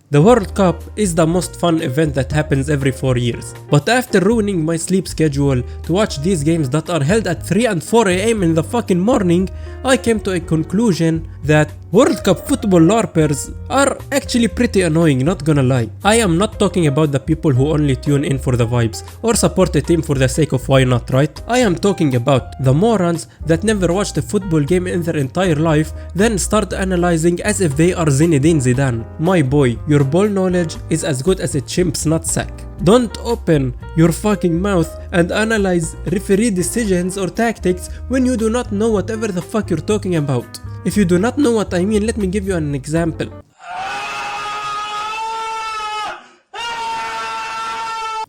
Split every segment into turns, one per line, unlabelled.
The World Cup is the most fun event that happens every 4 years. But after ruining my sleep schedule to watch these games that are held at 3 and 4 AM in the fucking morning, I came to a conclusion that World Cup football larpers are actually pretty annoying, not gonna lie. I am not talking about the people who only tune in for the vibes or support a team for the sake of why not, right? I am talking about the morons that never watched a football game in their entire life, then start analyzing as if they are Zinedine Zidane. My boy, your ball knowledge is as good as a chimp's nutsack. Don't open your fucking mouth and analyze referee decisions or tactics when you do not know whatever the fuck you're talking about. If you do not know what I mean, let me give you an example.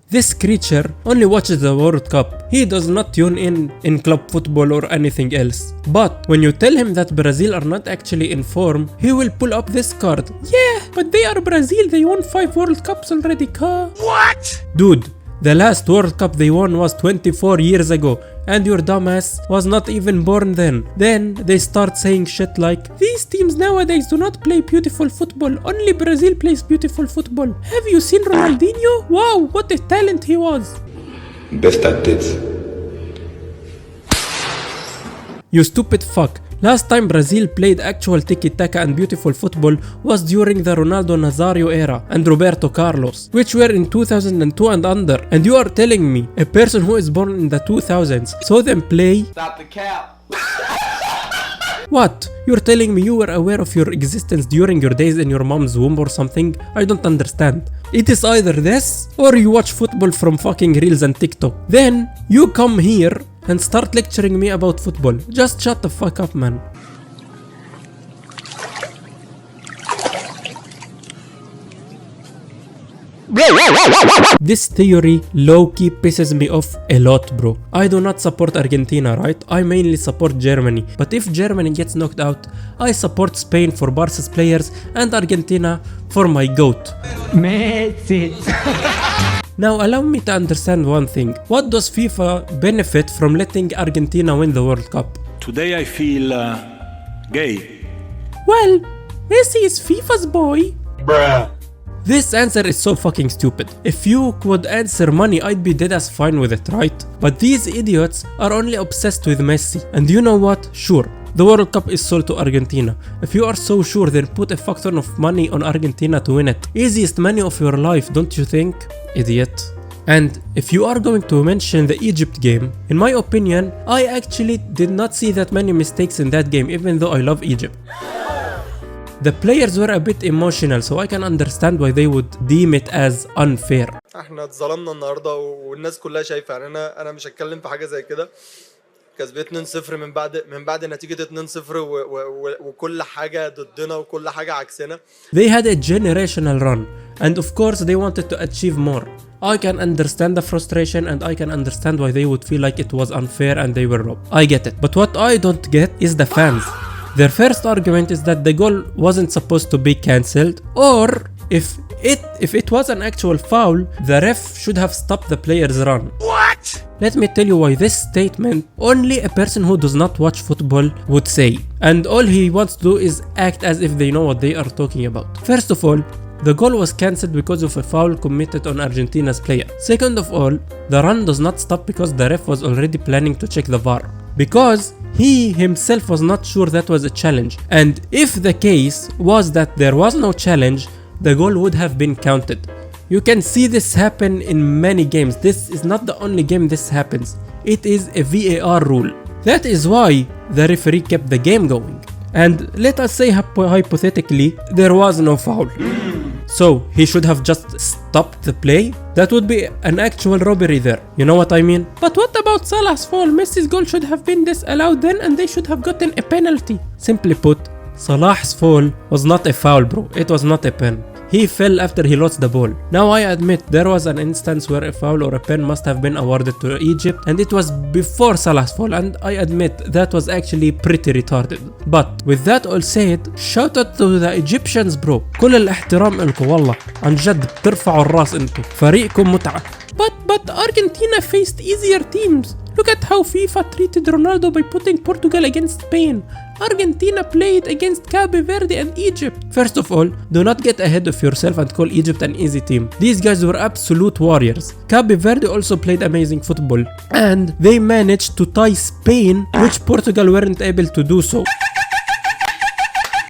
This creature only watches the World Cup. He does not tune in club football or anything else. But when you tell him that Brazil are not actually in form, he will pull up this card. Yeah, but they are Brazil, they won 5 World Cups already, huh? What? Dude, the last World Cup they won was 24 years ago, and your dumbass was not even born then. Then they start saying shit like, these teams nowadays do not play beautiful football, only Brazil plays beautiful football. Have you seen Ronaldinho? Wow, what a talent he was.
Best at it.
You stupid fuck. Last time Brazil played actual tiki-taka and beautiful football was during the Ronaldo Nazario era and Roberto Carlos, which were in 2002 and under. And you are telling me, a person who is born in the 2000s saw them play?
Stop the cap.
What? You're telling me you were aware of your existence during your days in your mom's womb or something? I don't understand. It is either this, or you watch football from fucking Reels and TikTok. Then, you come here and start lecturing me about football. Just shut the fuck up, man. This theory low-key pisses me off a lot, bro. I do not support Argentina, right? I mainly support Germany. But if Germany gets knocked out, I support Spain for Barca's players and Argentina for my GOAT.
Messi.
Now allow me to understand one thing. What does FIFA benefit from letting Argentina win the World Cup?
Today I feel gay.
Well, Messi is FIFA's boy.
Bruh.
This answer is so fucking stupid. If you could answer money, I'd be dead as fine with it, right? But these idiots are only obsessed with Messi. And you know what? Sure, the World Cup is sold to Argentina. If you are so sure, then put a fuck ton of money on Argentina to win it. Easiest money of your life, don't you think? Idiot. And if you are going to mention the Egypt game, in my opinion, I actually did not see that many mistakes in that game, even though I love Egypt. The players were a bit emotional, so I can understand why they would deem it as unfair.
احنا اتظلمنا النهارده والناس كلها شايفه، يعني انا مش هتكلم في حاجه زي كده. كسبت 2-0 من بعد نتيجه 2-0 وكل حاجه ضدنا وكل حاجه عكسنا.
They had a generational run, and of course they wanted to achieve more. I can understand the frustration and I can understand why they would feel like it was unfair and they were robbed. I get it. But what I don't get is the fans. Their first argument is that the goal wasn't supposed to be cancelled, or if it was an actual foul, the ref should have stopped the player's run. What? Let me tell you why this statement only a person who does not watch football would say, and all he wants to do is act as if they know what they are talking about. First of all, the goal was cancelled because of a foul committed on Argentina's player. Second of all, the run does not stop because the ref was already planning to check the VAR. Because he himself was not sure that was a challenge. And if the case was that there was no challenge, the goal would have been counted. You can see this happen in many games. This is not the only game this happens. It is a VAR rule. That is why the referee kept the game going. And let us say hypothetically there was no foul. So he should have just stopped the play? That would be an actual robbery there. You know what I mean? But what about Salah's foul? Messi's goal should have been disallowed then and they should have gotten a penalty. Simply put, Salah's foul was not a foul, bro. It was not a pen. He fell after he lost the ball. Now I admit there was an instance where a foul or a pen must have been awarded to Egypt and it was before Salah's foul, and I admit that was actually pretty retarded. But with that all said, shout out to the Egyptians, bro. كل الاحترام لكم والله، عن جد بترفعوا الراس انتو، فريقكم متعة. But Argentina faced easier teams. Look at how FIFA treated Ronaldo by putting Portugal against Spain. Argentina played against Cape Verde and Egypt. First of all, do not get ahead of yourself and call Egypt an easy team. These guys were absolute warriors. Cape Verde also played amazing football, and they managed to tie Spain, which Portugal weren't able to do so.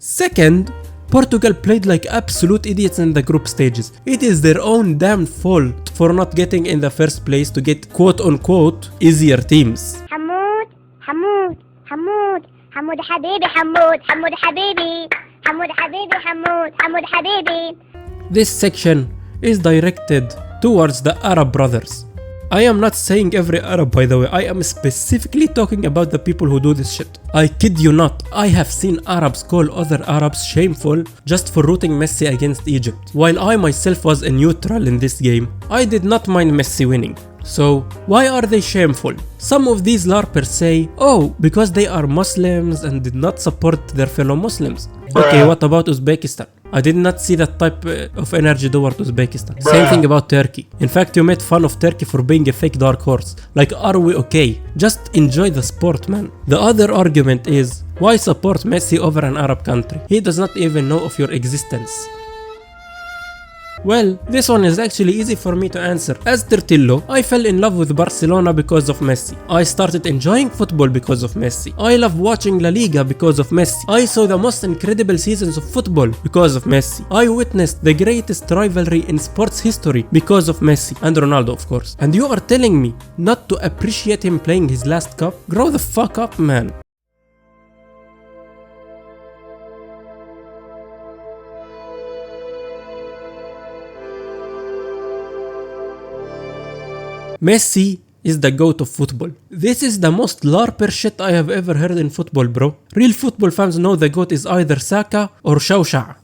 Second, Portugal played like absolute idiots in the group stages. It is their own damn fault for not getting in the first place to get quote unquote easier teams.
حمود حمود حمود حمود حبيبي حمود حمود حبيبي حمود حبيبي حمود حمود حبيبي.
This section is directed towards the Arab brothers. I am not saying every Arab, by the way. I am specifically talking about the people who do this shit. I kid you not, I have seen Arabs call other Arabs shameful just for rooting Messi against Egypt. While I myself was a neutral in this game, I did not mind Messi winning. So, why are they shameful? Some of these larpers say, oh, because they are Muslims and did not support their fellow Muslims. Okay, what about Uzbekistan? I did not see that type of energy toward Uzbekistan. Same thing about Turkey. In fact, you made fun of Turkey for being a fake dark horse. Like, are we okay? Just enjoy the sport, man. The other argument is, why support Messi over an Arab country? He does not even know of your existence. Well, this one is actually easy for me to answer. As Tertillo, I fell in love with Barcelona because of Messi. I started enjoying football because of Messi. I love watching La Liga because of Messi. I saw the most incredible seasons of football because of Messi. I witnessed the greatest rivalry in sports history because of Messi and Ronaldo, of course. And you are telling me not to appreciate him playing his last cup? Grow the fuck up, man. Messi is the GOAT of football. This is the most larper shit I have ever heard in football, bro. Real football fans know the GOAT is either Saka or Shaw.